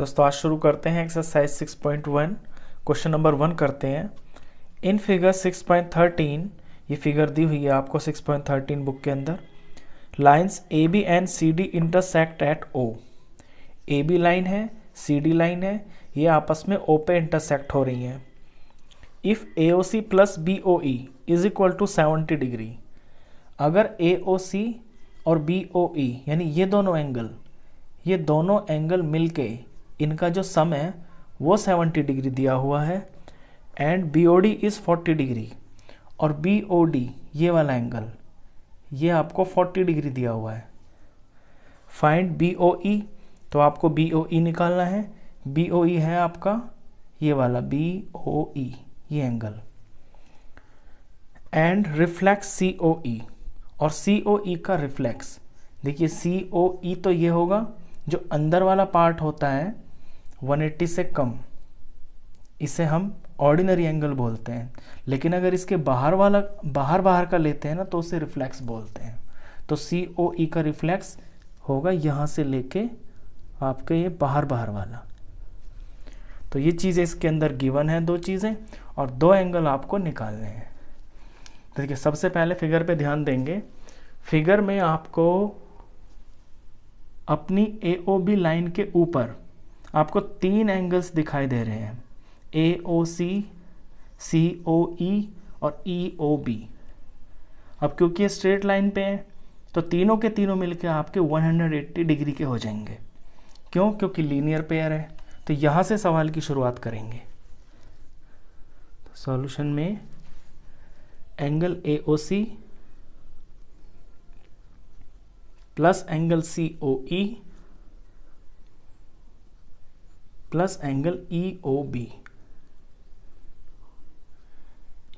दोस्तों आज शुरू करते हैं एक्सरसाइज 6.1 क्वेश्चन नंबर 1 करते हैं। इन फिगर 6.13 ये फिगर दी हुई है आपको 6.13 बुक के अंदर। Lines A B and C D intersect at O. A B line है, सी डी लाइन है, ये आपस में ओ पे इंटरसेक्ट हो रही हैं। If A O C plus B O E is equal to 70 degree, अगर ए ओ सी और बी ओ ई यानी ये दोनों एंगल मिलके इनका जो सम है वो 70 डिग्री दिया हुआ है and B O D is 40 degree और बी ओ डी ये वाला एंगल ये आपको 40 डिग्री दिया हुआ है। फाइंड बी ओ ई, तो आपको बी ओ ई निकालना है। बी ओ ई है आपका ये वाला बी ओ ई ये angle and reflex C O ई, और सी ओ ई का रिफ्लेक्स देखिए सी ओ ई तो ये होगा जो अंदर वाला पार्ट होता है 180 से कम, इसे हम ऑर्डिनरी एंगल बोलते हैं। लेकिन अगर इसके बाहर का लेते हैं ना तो उसे रिफ्लेक्स बोलते हैं। तो सी ओ ई का रिफ्लेक्स होगा यहाँ से लेके आपके ये बाहर वाला। तो ये चीज़ें इसके अंदर गिवन है, दो चीज़ें और दो एंगल आपको निकालने हैं। तो देखिए सबसे पहले फिगर पे ध्यान देंगे। फिगर में आपको अपनी ए ओ बी लाइन के ऊपर आपको 3 एंगल्स दिखाई दे रहे हैं, ए ओ सी, सी ओ ई और ई ओ बी। अब क्योंकि ये स्ट्रेट लाइन पे है तो तीनों के तीनों मिलकर आपके 180 डिग्री के हो जाएंगे। क्यों? क्योंकि लीनियर पेयर है। तो यहाँ से सवाल की शुरुआत करेंगे। तो सॉल्यूशन में angle A O C plus angle C O E plus angle E O B,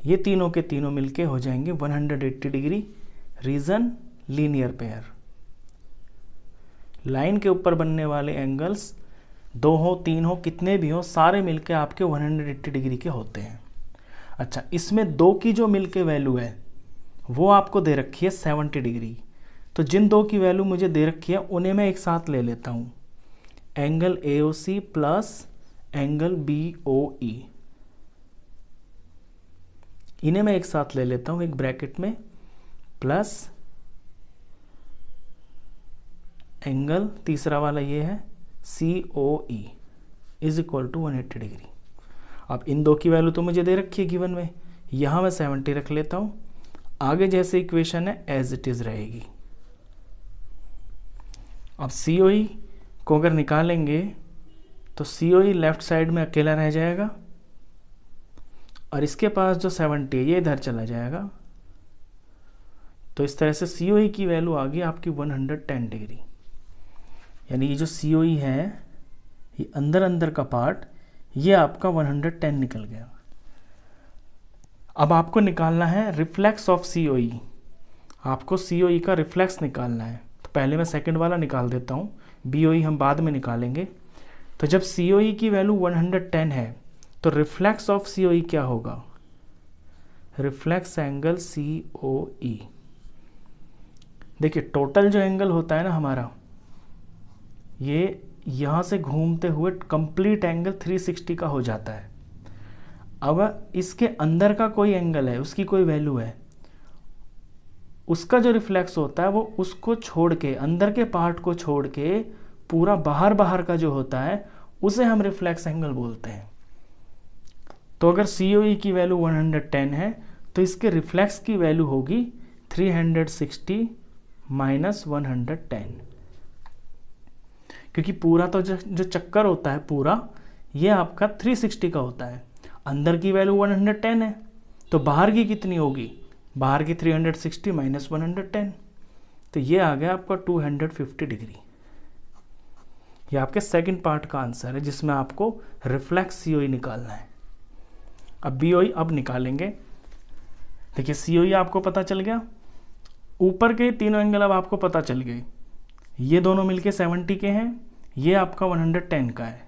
ये तीनों के तीनों मिलके हो जाएंगे 180 degree. Reason linear pair. Line के ऊपर बनने वाले एंगल्स 2 हो 3 हो कितने भी हो सारे मिलके आपके 180 डिग्री के होते हैं। अच्छा, इसमें 2 की जो मिलके वैल्यू है वो आपको दे रखी है 70 डिग्री। तो जिन 2 की वैल्यू मुझे दे रखी है उन्हें मैं एक साथ ले लेता हूँ, angle A O C plus angle B O E, इन्हें मैं एक साथ ले लेता हूँ एक ब्रैकेट में, प्लस एंगल तीसरा वाला ये है C O E is equal to 180 degree. अब इन 2 की वैल्यू तो मुझे दे रखी है गिवन में, यहाँ मैं 70 रख लेता हूँ। आगे जैसे इक्वेशन है एज इट इज़ रहेगी। अब सी ओ ई को अगर निकालेंगे तो सी ओ ई लेफ्ट साइड में अकेला रह जाएगा और इसके पास जो 70 है ये इधर चला जाएगा। तो इस तरह से सी ओ ई की वैल्यू आ गई आपकी 110 डिग्री। यानी ये जो सी ओ ई है ये अंदर का पार्ट ये आपका 110 निकल गया। अब आपको निकालना है रिफ्लेक्स ऑफ सी ओ ई। आपको सी ओ ई का रिफ्लेक्स निकालना है। तो पहले मैं सेकंड वाला निकाल देता हूँ, बी ओ ई हम बाद में निकालेंगे। तो जब सी ओ ई की वैल्यू 110 है तो रिफ्लेक्स ऑफ सी ओ ई क्या होगा? रिफ्लेक्स एंगल सी ओ ई। देखिए टोटल जो एंगल होता है ना हमारा, ये यहाँ से घूमते हुए कंप्लीट एंगल 360 का हो जाता है। अगर इसके अंदर का कोई एंगल है, उसकी कोई वैल्यू है, उसका जो रिफ्लेक्स होता है वो उसको छोड़ के, अंदर के पार्ट को छोड़ के पूरा बाहर का जो होता है उसे हम रिफ्लेक्स एंगल बोलते हैं। तो अगर सी ओ ई की वैल्यू 110 है तो इसके रिफ्लेक्स की वैल्यू होगी 360 माइनस 110, क्योंकि पूरा तो जो चक्कर होता है पूरा ये आपका 360 का होता है। अंदर की वैल्यू 110 है तो बाहर की कितनी होगी? बाहर की 360 माइनस 110, तो ये आ गया आपका 250 डिग्री। ये आपके सेकंड पार्ट का आंसर है जिसमें आपको रिफ्लेक्स सी ओ ई निकालना है। अब बी ओ ई अब निकालेंगे। देखिए सी ओ ई आपको पता चल गया, ऊपर के तीनों एंगल अब आपको पता चल गए। ये दोनों मिलके 70 के हैं, ये आपका 110 का है।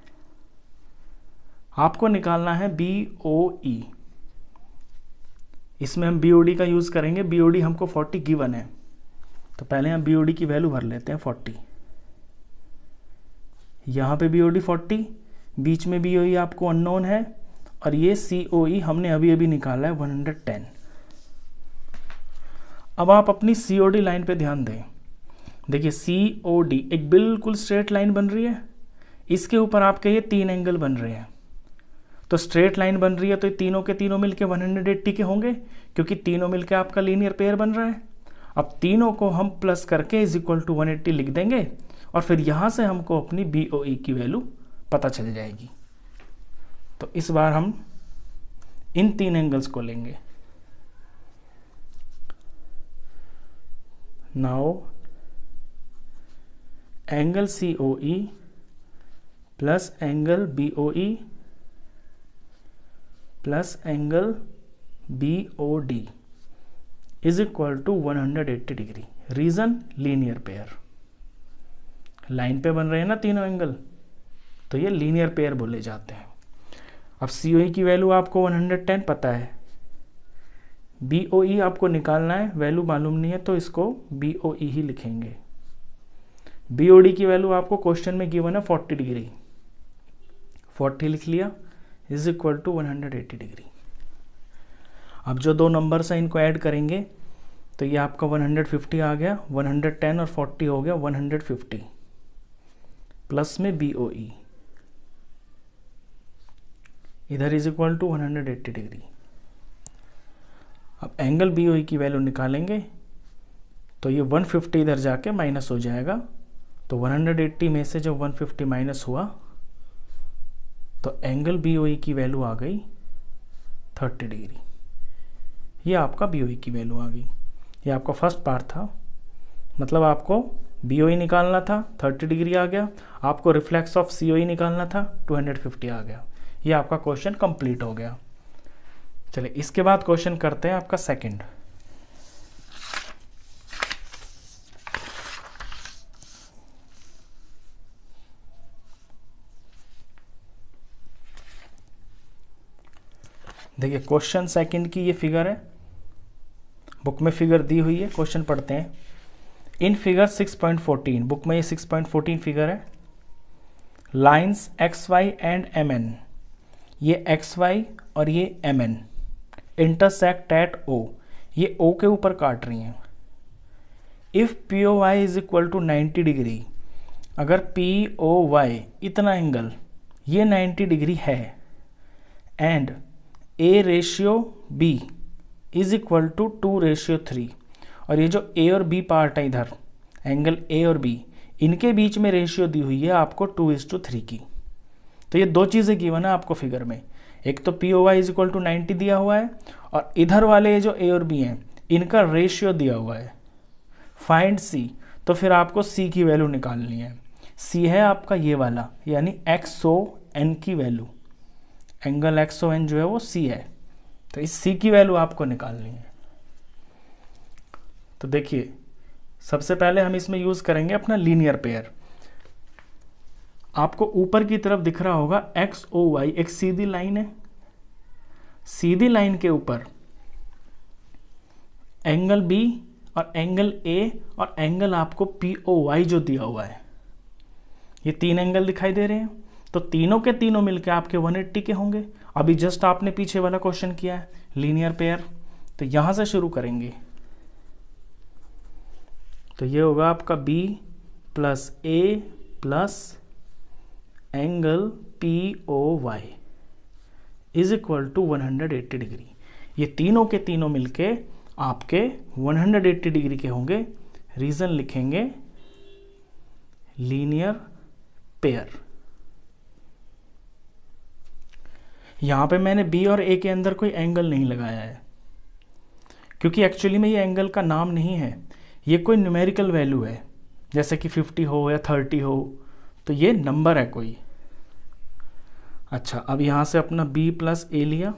आपको निकालना है बी ओ ई। इसमें हम बी ओ डी का यूज़ करेंगे। बी ओ डी हमको 40 गिवन है, तो पहले हम बी ओ डी की वैल्यू भर लेते हैं 40। यहाँ पे BOD 40, बीच में BOE आपको अननोन है, और ये COE हमने अभी अभी निकाला है 110। अब आप अपनी COD लाइन पे ध्यान दें। देखिए COD एक बिल्कुल स्ट्रेट लाइन बन रही है, इसके ऊपर आपके ये 3 एंगल बन रहे हैं। तो स्ट्रेट लाइन बन रही है तो ये तीनों के तीनों मिलके 180 के होंगे, क्योंकि तीनों मिलके आपका लीनियर पेयर बन रहा है। अब तीनों को हम प्लस करके इज इक्वल टू 180 लिख देंगे, और फिर यहाँ से हमको अपनी BOE की वैल्यू पता चल जाएगी। तो इस बार हम इन 3 एंगल्स को लेंगे। Now angle COE plus angle BOE plus angle BOD is equal to 180 degree. Reason linear pair, line पे बन रहे हैं ना तीनों एंगल, तो ये लीनियर पेयर बोले जाते हैं। अब COE की वैल्यू आपको 110 पता है, BOE आपको निकालना है, वैल्यू मालूम नहीं है तो इसको BOE ही लिखेंगे। BOD की वैल्यू आपको क्वेश्चन में गिवन है 40 डिग्री, 40 लिख लिया इज इक्वल टू 180 डिग्री। अब जो दो नंबर्स हैं इनको ऐड करेंगे तो ये आपका 150 आ गया, 110 और 40 हो गया 150, प्लस में BOE इधर इज इक्वल टू 180 डिग्री। अब एंगल BOE की वैल्यू निकालेंगे तो ये 150 इधर जाके माइनस हो जाएगा, तो 180 में से जब 150 माइनस हुआ तो एंगल BOE की वैल्यू आ गई 30 डिग्री। ये आपका BOE की वैल्यू आ गई। ये आपका फर्स्ट पार्ट था, मतलब आपको BOE निकालना था 30 डिग्री आ गया, आपको रिफ्लेक्स ऑफ COE निकालना था 250 आ गया। ये आपका क्वेश्चन कंप्लीट हो गया। चलिए इसके बाद क्वेश्चन करते हैं आपका सेकंड। देखिए क्वेश्चन सेकंड की ये फिगर है, बुक में फिगर दी हुई है, क्वेश्चन पढ़ते हैं। इन फिगर 6.14, बुक में ये 6.14 फिगर है। लाइंस XY एंड MN, ये XY और ये MN इंटरसेक्ट एट O, ये O के ऊपर काट रही हैं। If POY is equal to 90 degree, अगर POY इतना एंगल ये 90 डिग्री है, and A ratio B is equal to 2:3, और ये जो A और B पार्ट है इधर, एंगल A और B, इनके बीच में रेशियो दी हुई है आपको 2:3 की। तो ये दो चीज़ें गिवन है आपको फिगर में, एक तो POY इज इक्वल टू 90 दिया हुआ है, और इधर वाले जो A और B हैं इनका रेशियो दिया हुआ है। फाइंड C, तो फिर आपको C की वैल्यू निकालनी है। C है आपका ये वाला, यानी XON की वैल्यू, एंगल XON जो है वो C है, तो इस C की वैल्यू आपको निकालनी है। तो देखिए सबसे पहले हम इसमें यूज करेंगे अपना लीनियर पेयर। आपको ऊपर की तरफ दिख रहा होगा XOY, एक सीधी लाइन है, सीधी लाइन के ऊपर एंगल B और एंगल A और एंगल आपको POY जो दिया हुआ है, ये 3 एंगल दिखाई दे रहे हैं, तो तीनों के तीनों मिलके आपके 180 के होंगे। अभी जस्ट आपने पीछे वाला क्वेश्चन किया है लीनियर पेयर, तो यहां से शुरू करेंगे। तो ये होगा आपका B plus A plus angle POY is equal to 180 degree. ये तीनों के तीनों मिलके आपके 180 डिग्री के होंगे। रीजन लिखेंगे लीनियर पेयर। यहां पे मैंने B और A के अंदर कोई एंगल नहीं लगाया है, क्योंकि एक्चुअली में ये एंगल का नाम नहीं है, ये कोई न्यूमेरिकल वैल्यू है, जैसे कि 50 हो या 30 हो, तो ये नंबर है कोई। अच्छा, अब यहां से अपना B प्लस A लिया,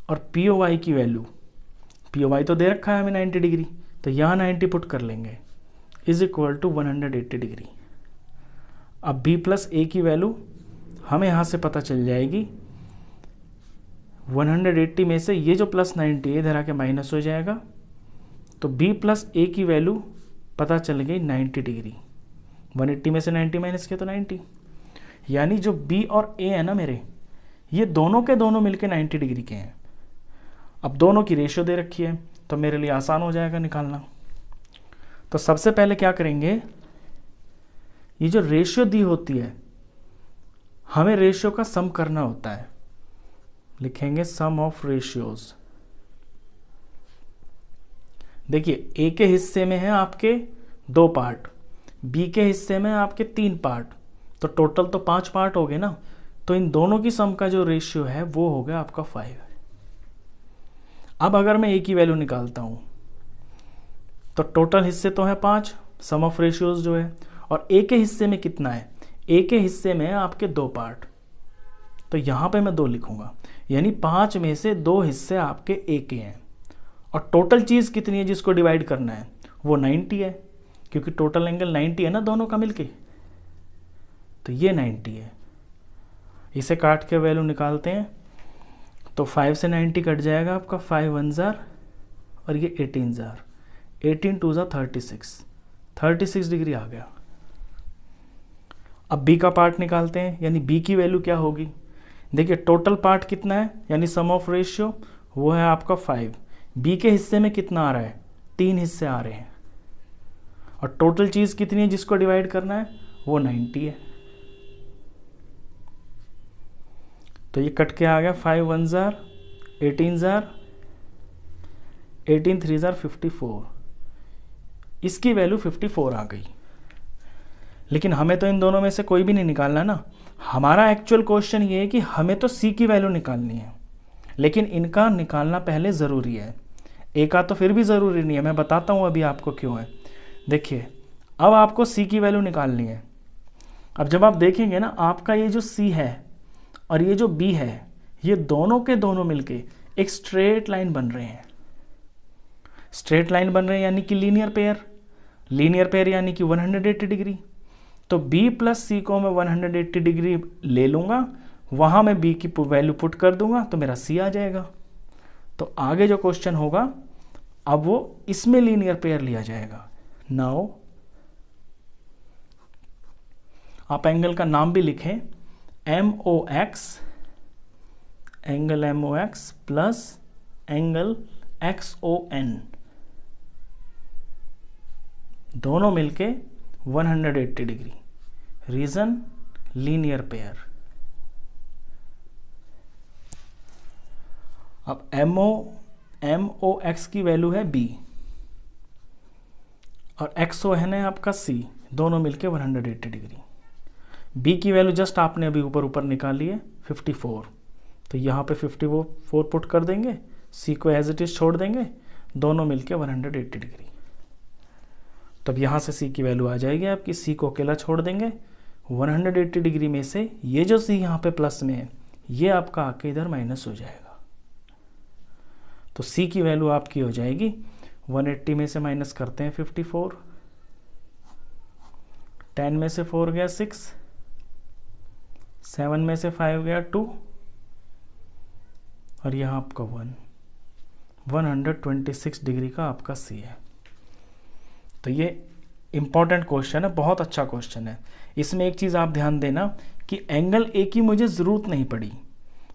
और POY की वैल्यू, POY तो दे रखा है हमें 90 डिग्री, तो यहाँ 90 पुट कर लेंगे इज इक्वल टू 180 डिग्री। अब B प्लस A की वैल्यू हमें यहाँ से पता चल जाएगी, 180 में से ये जो प्लस 90 इधर आके माइनस हो जाएगा, तो B प्लस A की वैल्यू पता चल गई 90 डिग्री। 180 में से 90 माइनस किया तो 90, यानी जो बी और ए है ना मेरे, ये दोनों के दोनों मिलके 90 डिग्री के हैं। अब दोनों की रेशियो दे रखी है तो मेरे लिए आसान हो जाएगा निकालना। तो सबसे पहले क्या करेंगे, ये जो रेशियो दी होती है हमें रेशियो का सम करना होता है, लिखेंगे सम ऑफ रेशियोज। देखिए ए के हिस्से में है आपके 2 पार्ट, बी के हिस्से में आपके 3 पार्ट, तो टोटल तो 5 पार्ट हो गए ना। तो इन दोनों की सम का जो रेशियो है वो हो गया आपका 5। अब अगर मैं ए की वैल्यू निकालता हूं तो टोटल हिस्से तो है 5, सम ऑफ रेशियोज जो है, और ए के हिस्से में कितना है, ए के हिस्से में है आपके 2 पार्ट, तो यहां पे मैं 2 लिखूंगा, यानी 5 में से 2 हिस्से आपके ए के हैं। और टोटल चीज कितनी है जिसको डिवाइड करना है, वो 90 है, क्योंकि टोटल एंगल 90 है ना दोनों का मिलके, तो ये 90 है। इसे काट के वैल्यू निकालते हैं तो 5 से 90 कट जाएगा आपका, 5 1 जार और ये 18 जार, 18 2 जार 36 डिग्री आ गया। अब बी का पार्ट निकालते हैं, यानी बी की वैल्यू क्या होगी। देखिए टोटल पार्ट कितना है, यानी सम ऑफ रेशियो वो है आपका 5, बी के हिस्से में कितना आ रहा है, 3 हिस्से आ रहे हैं, और टोटल चीज कितनी है जिसको डिवाइड करना है, वो 90 है। तो ये कट के आ गया, 5 1 जार 18 जार, 18 3 जार 54, इसकी वैल्यू 54 आ गई। लेकिन हमें तो इन दोनों में से कोई भी नहीं निकालना ना, हमारा एक्चुअल क्वेश्चन ये है कि हमें तो सी की वैल्यू निकालनी है, लेकिन इनका निकालना पहले ज़रूरी है। ए का तो फिर भी ज़रूरी नहीं है, मैं बताता हूँ अभी आपको क्यों है। देखिए अब आपको सी की वैल्यू निकालनी है। अब जब आप देखेंगे ना, आपका ये जो सी है और ये जो बी है, ये दोनों के दोनों मिलके एक स्ट्रेट लाइन बन रहे हैं। स्ट्रेट लाइन बन रहे हैं यानी कि लीनियर पेयर यानी कि 180 डिग्री। तो b प्लस सी को मैं 180 डिग्री ले लूँगा, वहाँ मैं b की वैल्यू पुट कर दूंगा तो मेरा c आ जाएगा। तो आगे जो क्वेश्चन होगा अब वो इसमें लीनियर पेयर लिया जाएगा। नाउ आप एंगल का नाम भी लिखें, MOX, angle MOX plus angle XON, दोनों मिलके 180 डिग्री। Reason linear pair. अब MOX की वैल्यू है B और XON है आपका C, दोनों मिलके 180 डिग्री। B की वैल्यू जस्ट आपने अभी ऊपर निकाली है 54, तो यहाँ पे 54 पुट कर देंगे, C को एज इट इज छोड़ देंगे, दोनों मिलके 180 डिग्री। तब यहाँ से C की वैल्यू आ जाएगी आपकी, C को अकेला छोड़ देंगे, 180 डिग्री में से ये जो C यहाँ पे प्लस में है ये आपका आके इधर माइनस हो जाएगा। तो C की वैल्यू आपकी हो जाएगी 180 में से माइनस करते हैं 54, 10 में से 4 गया 6, 7 में से 5 गया 2, और यहाँ आपका 126 डिग्री का आपका C है। तो ये इंपॉर्टेंट क्वेश्चन है, बहुत अच्छा क्वेश्चन है। इसमें एक चीज़ आप ध्यान देना कि एंगल ए की मुझे ज़रूरत नहीं पड़ी,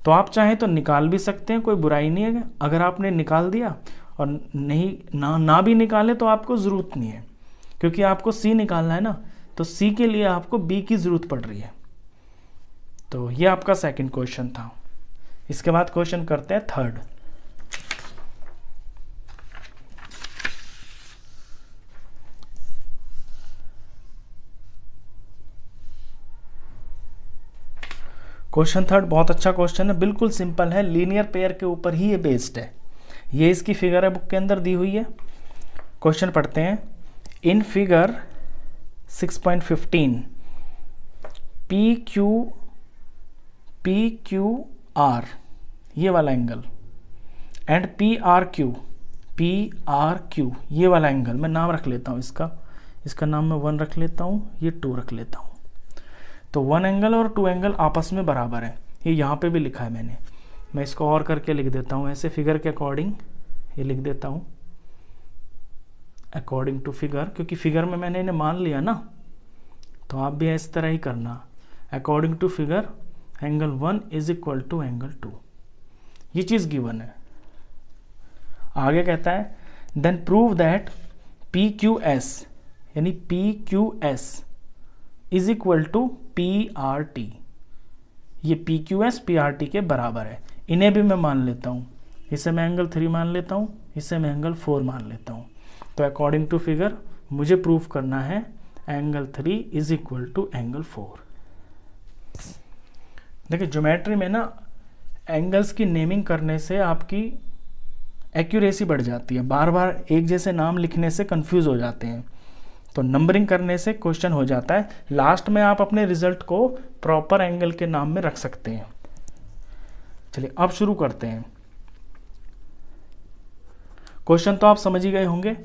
तो आप चाहें तो निकाल भी सकते हैं, कोई बुराई नहीं है। अगर आपने निकाल दिया और ना भी निकाले तो आपको ज़रूरत नहीं है, क्योंकि आपको सी निकालना है ना, तो सी के लिए आपको बी की ज़रूरत पड़ रही है। तो ये आपका सेकंड क्वेश्चन था। इसके बाद क्वेश्चन करते हैं थर्ड। क्वेश्चन थर्ड बहुत अच्छा क्वेश्चन है, बिल्कुल सिंपल है, लीनियर पेयर के ऊपर ही ये बेस्ड है। ये इसकी फिगर है, बुक के अंदर दी हुई है। क्वेश्चन पढ़ते हैं। इन फिगर 6.15 PQR ये वाला एंगल एंड PRQ ये वाला एंगल, मैं नाम रख लेता हूँ इसका नाम मैं 1 रख लेता हूँ, ये 2 रख लेता हूँ। तो 1 एंगल और 2 एंगल आपस में बराबर है, ये यहाँ पे भी लिखा है मैंने, मैं इसको और करके लिख देता हूँ ऐसे, फिगर के अकॉर्डिंग ये लिख देता हूँ अकॉर्डिंग टू फिगर, क्योंकि फिगर में मैंने इन्हें मान लिया ना तो आप भी इस तरह ही करना, according to figure angle 1 is equal to angle 2। ये चीज़ गिवन है। आगे कहता है then prove that P Q S यानी P Q S is equal to P R T. ये P Q S P R T के बराबर है। इन्हें भी मैं मान लेता हूँ, इसे मैं एंगल 3 मान लेता हूँ, इसे मैं एंगल 4 मान लेता हूँ। तो अकॉर्डिंग टू फिगर मुझे प्रूफ करना है angle 3 is equal to angle 4। देखिए ज्योमेट्री में ना एंगल्स की नेमिंग करने से आपकी एक्यूरेसी बढ़ जाती है। बार बार एक जैसे नाम लिखने से कंफ्यूज हो जाते हैं, तो नंबरिंग करने से क्वेश्चन हो जाता है। लास्ट में आप अपने रिजल्ट को प्रॉपर एंगल के नाम में रख सकते हैं। चलिए अब शुरू करते हैं। क्वेश्चन तो आप समझ ही गए होंगे।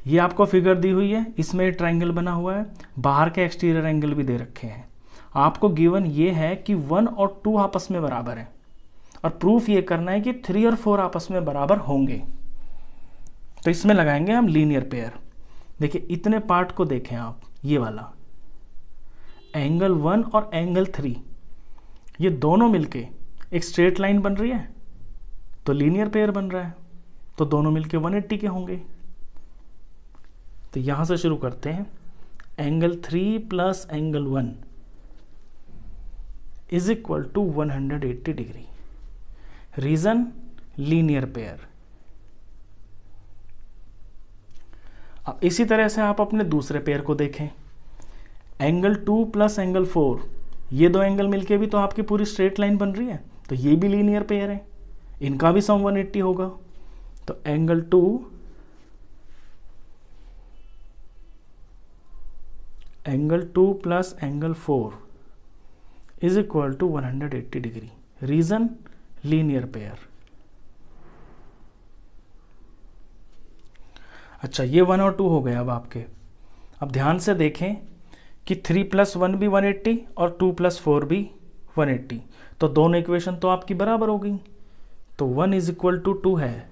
ये आपको फिगर दी हुई है, इसमें ट्रायंगल बना हुआ है, बाहर के एक्सटीरियर एंगल भी दे रखे हैं। आपको गिवन ये है कि 1 और 2 आपस में बराबर है और प्रूफ ये करना है कि 3 और 4 आपस में बराबर होंगे। तो इसमें लगाएंगे हम लीनियर पेयर। देखिए इतने पार्ट को देखें आप, ये वाला एंगल 1 और एंगल 3 ये दोनों मिलके एक स्ट्रेट लाइन बन रही है, तो लीनियर पेयर बन रहा है, तो दोनों मिलके 180 के होंगे। तो यहां से शुरू करते हैं। Angle 3 plus angle 1 is equal to 180 degree. Reason linear pair. अब इसी तरह से आप अपने दूसरे पेयर को देखें। एंगल 2 प्लस एंगल 4 ये दो एंगल मिलके भी तो आपकी पूरी स्ट्रेट लाइन बन रही है, तो ये भी लीनियर पेयर है, इनका भी सम 180 होगा। तो angle 2 plus angle 4 is equal to 180 degree. Reason linear pair. अच्छा ये 1 और 2 हो गए अब आपके। अब ध्यान से देखें कि 3 प्लस 1 भी 180 और 2 प्लस 4 भी 180, तो दोनों इक्वेशन तो आपकी बराबर हो गई। तो 1 इज इक्वल टू 2 है,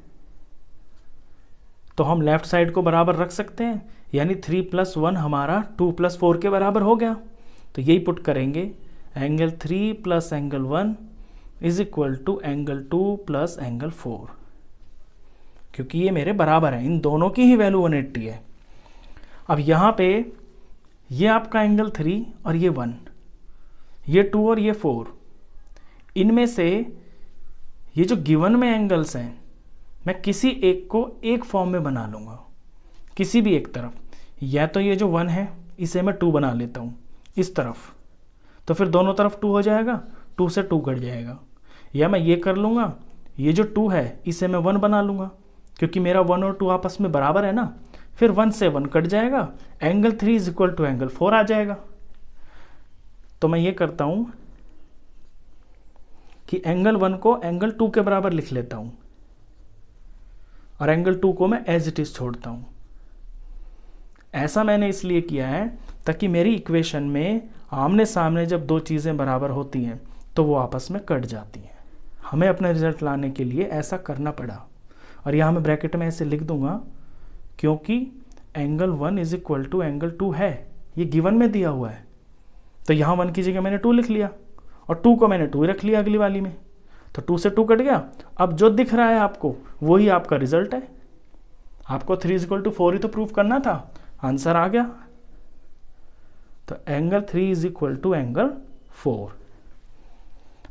तो हम लेफ्ट साइड को बराबर रख सकते हैं, यानी 3 प्लस 1 हमारा 2 प्लस 4 के बराबर हो गया। तो यही पुट करेंगे, angle 3 plus angle 1 is equal to angle 2 plus angle 4, क्योंकि ये मेरे बराबर है, इन दोनों की ही वैल्यू 180 है। अब यहाँ पे ये आपका एंगल 3 और ये 1, ये 2 और ये 4, इनमें से ये जो गिवन में एंगल्स हैं मैं किसी एक को एक फॉर्म में बना लूँगा, किसी भी एक तरफ। या तो ये जो 1 है इसे मैं 2 बना लेता हूँ इस तरफ, तो फिर दोनों तरफ 2 हो जाएगा, 2 से 2 कट जाएगा। या मैं ये कर लूँगा, ये जो 2 है इसे मैं 1 बना लूँगा, क्योंकि मेरा 1 और 2 आपस में बराबर है ना, फिर 1 से 1 कट जाएगा, angle 3 is equal to angle 4 आ जाएगा। तो मैं ये करता हूँ कि एंगल 1 को एंगल 2 के बराबर लिख लेता हूँ और एंगल 2 को मैं एज इट इज छोड़ता हूँ। ऐसा मैंने इसलिए किया है ताकि मेरी इक्वेशन में आमने सामने जब दो चीज़ें बराबर होती हैं तो वो आपस में कट जाती हैं। हमें अपना रिजल्ट लाने के लिए ऐसा करना पड़ा, और यहाँ मैं ब्रैकेट में ऐसे लिख दूंगा क्योंकि angle 1 is equal to angle 2 है, ये गिवन में दिया हुआ है। तो यहाँ 1 की जगह मैंने 2 लिख लिया और 2 को मैंने 2 रख लिया अगली वाली में, तो 2 से 2 कट गया। अब जो दिख रहा है आपको वही आपका रिजल्ट है। आपको 3 इज इक्वल टू 4 ही तो प्रूफ करना था, आंसर आ गया। तो angle 3 is equal to angle 4।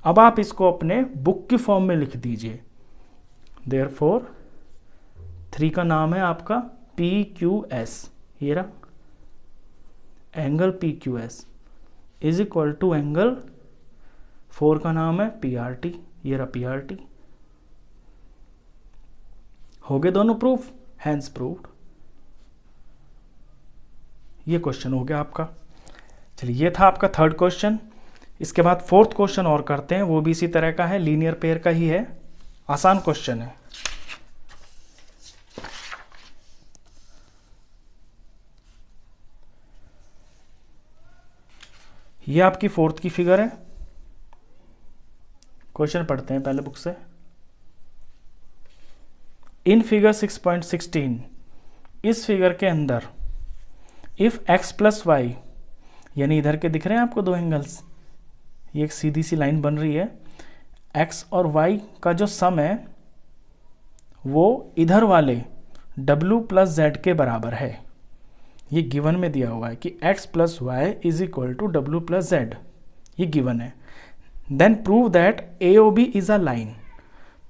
अब आप इसको अपने बुक की फॉर्म में लिख दीजिए। देयरफॉर 3 का नाम है आपका PQS, ये रहा angle PQS is equal to angle 4 का नाम है PRT, ये रहा PRT। हो गए दोनों प्रूफ, हैंस प्रूव्ड। ये क्वेश्चन हो गया आपका। चलिए ये था आपका थर्ड क्वेश्चन। इसके बाद फोर्थ क्वेश्चन और करते हैं, वो भी इसी तरह का है, लीनियर पेयर का ही है, आसान क्वेश्चन है। ये आपकी फोर्थ की फिगर है। क्वेश्चन पढ़ते हैं पहले बुक से। इन फिगर 6.16, इस फिगर के अंदर इफ x प्लस वाई यानी इधर के दिख रहे हैं आपको दो एंगल्स, ये एक सीधी सी लाइन बन रही है। x और y का जो सम है वो इधर वाले w प्लस z के बराबर है। ये गिवन में दिया हुआ है कि x plus Y is equal to W plus Z, ये गिवन है। Then prove that AOB is a line.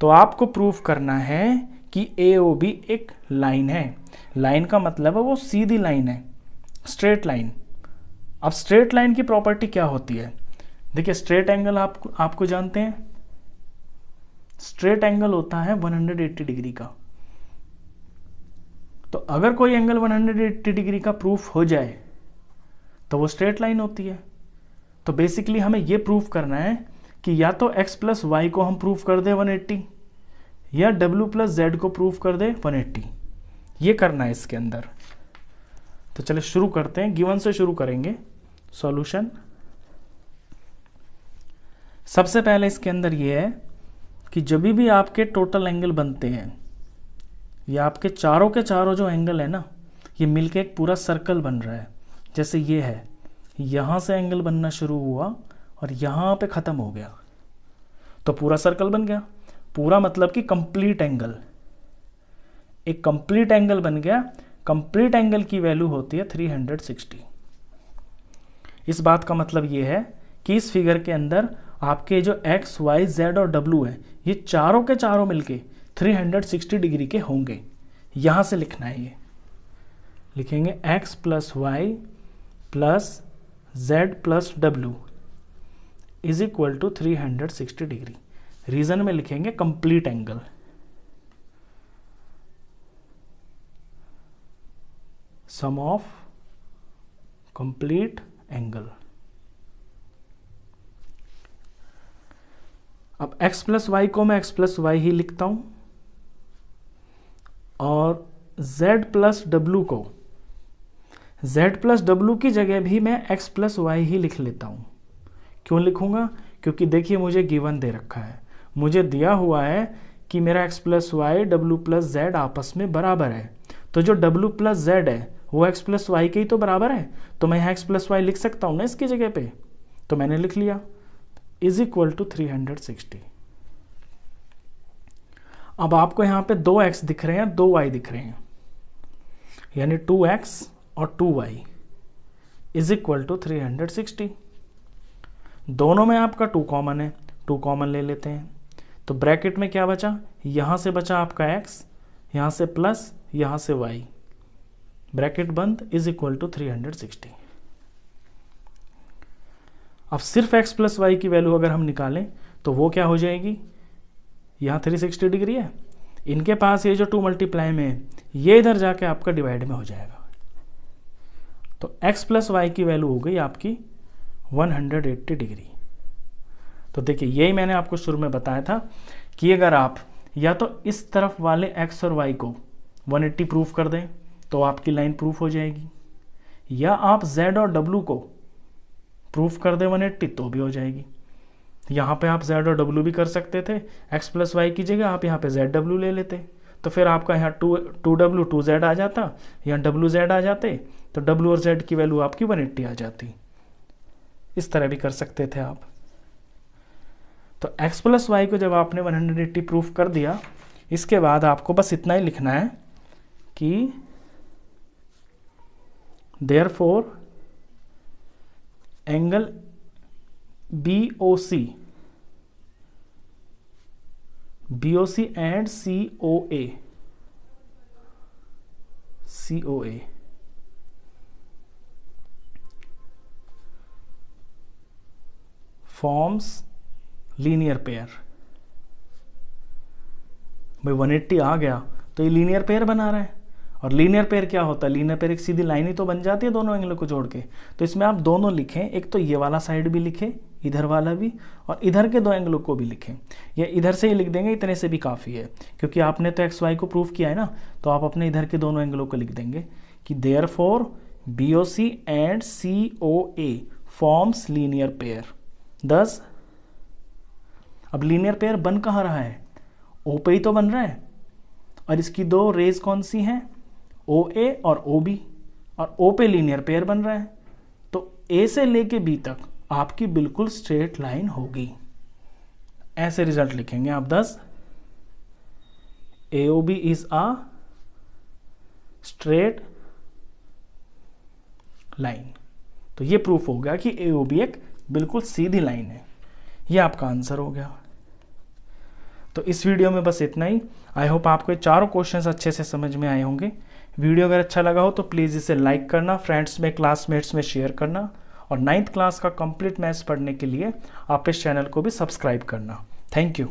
तो आपको प्रूव करना है कि AOB एक लाइन है। लाइन का मतलब है वो सीधी लाइन है, स्ट्रेट लाइन। अब स्ट्रेट लाइन की प्रॉपर्टी क्या होती है? देखिए स्ट्रेट एंगल आपको जानते हैं, स्ट्रेट एंगल होता है 180 डिग्री का। तो अगर कोई एंगल 180 डिग्री का प्रूफ हो जाए तो वो स्ट्रेट लाइन होती है। तो बेसिकली हमें ये प्रूफ करना है कि या तो x प्लस वाई को हम प्रूफ कर दे 180 या w प्लस जेड को प्रूफ कर दे 180। ये करना है इसके अंदर। तो चलिए शुरू करते हैं, गिवन से शुरू करेंगे सॉल्यूशन। सबसे पहले इसके अंदर ये है कि जब भी आपके टोटल एंगल बनते हैं, ये आपके चारों के चारों जो एंगल है ना, ये मिलके एक पूरा सर्कल बन रहा है। जैसे ये है, यहाँ से एंगल बनना शुरू हुआ और यहाँ पे ख़त्म हो गया, तो पूरा सर्कल बन गया। पूरा मतलब कि कंप्लीट एंगल, एक कंप्लीट एंगल बन गया। कंप्लीट एंगल की वैल्यू होती है 360। इस बात का मतलब ये है कि इस फिगर के अंदर आपके जो x, y, z और w है, ये चारों के चारों मिलके 360 डिग्री के होंगे। यहाँ से लिखना है, ये लिखेंगे x plus Y plus z plus w is equal to 360 degree. Reason में लिखेंगे complete angle. Sum of complete angle. अब x प्लस वाई को मैं x प्लस वाई ही लिखता हूं और z प्लस डब्लू को, z प्लस डब्लू की जगह भी मैं x प्लस वाई ही लिख लेता हूं। क्यों लिखूंगा? क्योंकि देखिए मुझे गिवन दे रखा है, मुझे दिया हुआ है कि मेरा x plus Y W plus Z आपस में बराबर है। तो जो w प्लस जेड है वो x प्लस वाई के ही तो बराबर है, तो मैं यहाँ x प्लस वाई लिख सकता हूँ ना इसकी जगह पे। तो मैंने लिख लिया इज इक्वल टू 360। अब आपको यहाँ पे 2x दिख रहे हैं, 2y दिख रहे हैं, यानी 2x और 2y इज इक्वल टू 360। दोनों में आपका 2 कॉमन है, 2 कॉमन ले लेते हैं। तो ब्रैकेट में क्या बचा? यहाँ से बचा आपका x, यहाँ से प्लस, यहाँ से y, ब्रैकेट बंद, इज इक्वल टू 360। अब सिर्फ x प्लस वाई की वैल्यू अगर हम निकालें तो वो क्या हो जाएगी? यहाँ 360 डिग्री है, इनके पास ये जो 2 मल्टीप्लाई में है, ये इधर जाके आपका डिवाइड में हो जाएगा। तो x प्लस वाई की वैल्यू हो गई आपकी 180 डिग्री। तो देखिए यही मैंने आपको शुरू में बताया था कि अगर आप या तो इस तरफ वाले x और y को 180 प्रूफ कर दें तो आपकी लाइन प्रूफ हो जाएगी, या आप z और w को प्रूफ कर दें 180 तो भी हो जाएगी। यहाँ पे आप z और w भी कर सकते थे, x प्लस वाई की जगह आप यहाँ पे ZW ले लेते, तो फिर आपका यहाँ 2W 2Z आ जाता, यहाँ WZ आ जाते, तो W और Z की वैल्यू आपकी 180 आ जाती। इस तरह भी कर सकते थे आप। तो x प्लस वाई को जब आपने 180 प्रूफ कर दिया, इसके बाद आपको बस इतना ही लिखना है कि therefore angle BOC and COA forms linear pair. भाई 180 आ गया तो ये लीनियर पेयर बना रहा है, और लीनियर पेयर क्या होता है? लीनियर पेयर एक सीधी लाइन ही तो बन जाती है दोनों एंगलों को जोड़ के। तो इसमें आप दोनों लिखें, एक तो ये वाला साइड भी लिखें, इधर वाला भी, और इधर के 2 एंगलों को भी लिखें, या इधर से ही लिख देंगे, इतने से भी काफ़ी है, क्योंकि आपने तो एक्स वाई को प्रूफ किया है ना, तो आप अपने इधर के दोनों एंगलों को लिख देंगे कि therefore BOC and COA forms linear pair. 10 अब लीनियर पेयर बन कहाँ रहा है? O पे ही तो बन रहा है, और इसकी 2 रेज कौन सी हैं? OA और OB, और O पे लीनियर पेयर बन रहा है। तो ए से लेके बी तक आपकी बिल्कुल स्ट्रेट लाइन होगी। ऐसे रिजल्ट लिखेंगे आप 10 AOB is a straight line. तो ये प्रूफ हो गया कि AOB एक बिल्कुल सीधी लाइन है। ये आपका आंसर हो गया। तो इस वीडियो में बस इतना ही। आई होप आपको ये चारों क्वेश्चंस अच्छे से समझ में आए होंगे। वीडियो अगर अच्छा लगा हो तो प्लीज़ इसे लाइक करना, फ्रेंड्स में, क्लासमेट्स में शेयर करना, और 9th क्लास का कंप्लीट मैथ्स पढ़ने के लिए आप इस चैनल को भी सब्सक्राइब करना। Thank you.